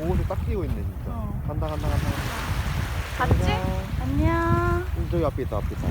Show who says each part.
Speaker 1: 옷을 딱 끼고 있네 진짜.
Speaker 2: 어.
Speaker 1: 간다 간다 간다.
Speaker 2: 갔지?
Speaker 1: 안녕.
Speaker 2: 안녕.
Speaker 1: 저기 앞에 있다 앞에 있다.